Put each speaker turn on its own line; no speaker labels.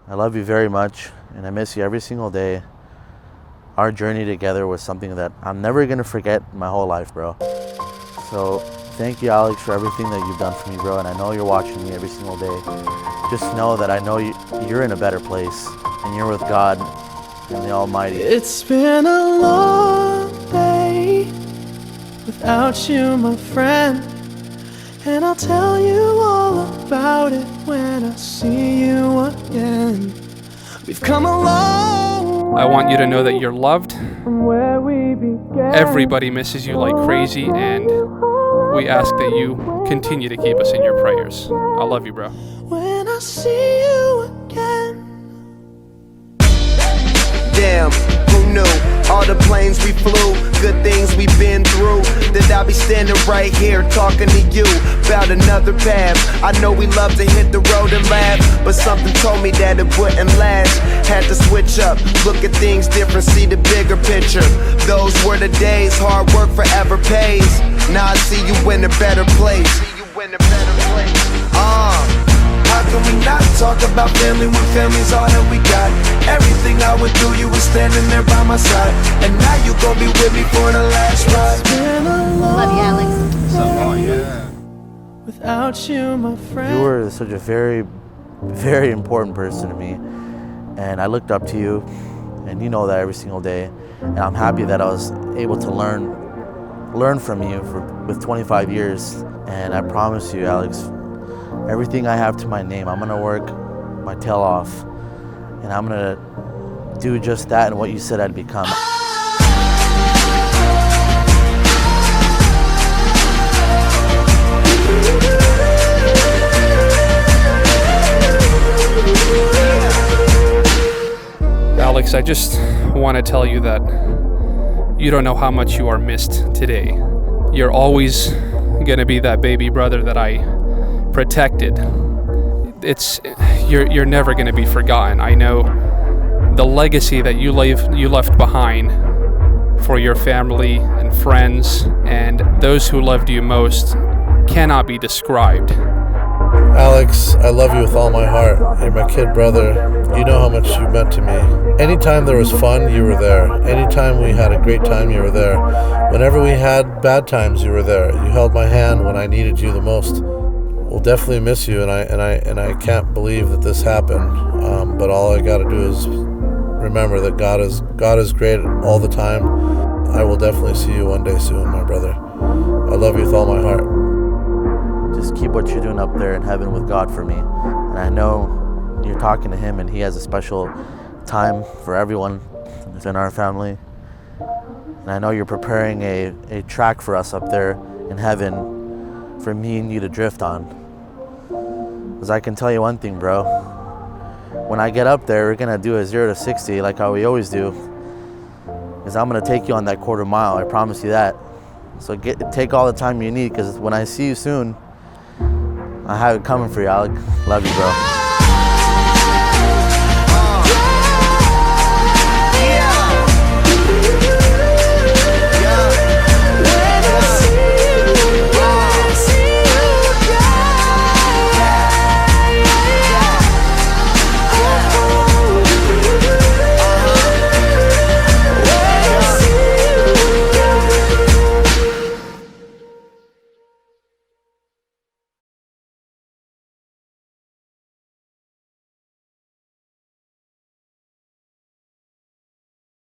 I love you very much, and I miss you every single day. Our journey together was something that I'm never gonna forget my whole life, bro. So thank you, Alex, for everything that you've done for me, bro. And I know you're watching me every single day. Just know that I know you're in a better place, and you're with God and the Almighty.
It's been a long day without you, my friend, and I'll tell you all about it when I see you again. We've come a long way.
I want you to know that you're loved.
From where we began.
Everybody misses you like crazy, and we ask that you continue to keep us in your prayers. I love you, bro.
When I see you again.
Damn, who knew? All the planes we flew, good things we've been through, that I'll be standing right here talking to you about another path. I know we love to hit the road and laugh, but something told me that it wouldn't last. Had to switch up, look at things different, see the bigger picture. Those were the days, hard work forever pays. Now I see you in a better place. How can we not talk about family when family's all that we got? Everything I went through, you were standing there by my side, and now you gon' be with me for the last ride.
Love you, Alex.
Without you, my friend.
You were such a very, very important person to me, and I looked up to you, and you know that every single day. And I'm happy that I was able to learn from you with 25 years. And I promise you, Alex, everything I have to my name, I'm gonna work my tail off, and I'm gonna do just that and what you said I'd become.
Alex, I just want to tell you that you don't know how much you are missed today. You're always going to be that baby brother that I protected. You're never going to be forgotten. I know the legacy that you left behind for your family and friends and those who loved you most cannot be described.
Alex, I love you with all my heart. You're my kid brother. You know how much you meant to me. Anytime there was fun, you were there. Anytime we had a great time, you were there. Whenever we had bad times, you were there. You held my hand when I needed you the most. We'll definitely miss you, and I can't believe that this happened. But all I got to do is remember that God is great all the time. I will definitely see you one day soon, my brother. I love you with all my heart.
Just keep what you're doing up there in heaven with God for me. And I know you're talking to him, and he has a special time for everyone within our family. And I know you're preparing a track for us up there in heaven for me and you to drift on. Because I can tell you one thing, bro. When I get up there, we're gonna do a 0 to 60 like how we always do. Because I'm gonna take you on that quarter mile, I promise you that. So take all the time you need, because when I see you soon, I have it coming for you, Alex. Love you, bro.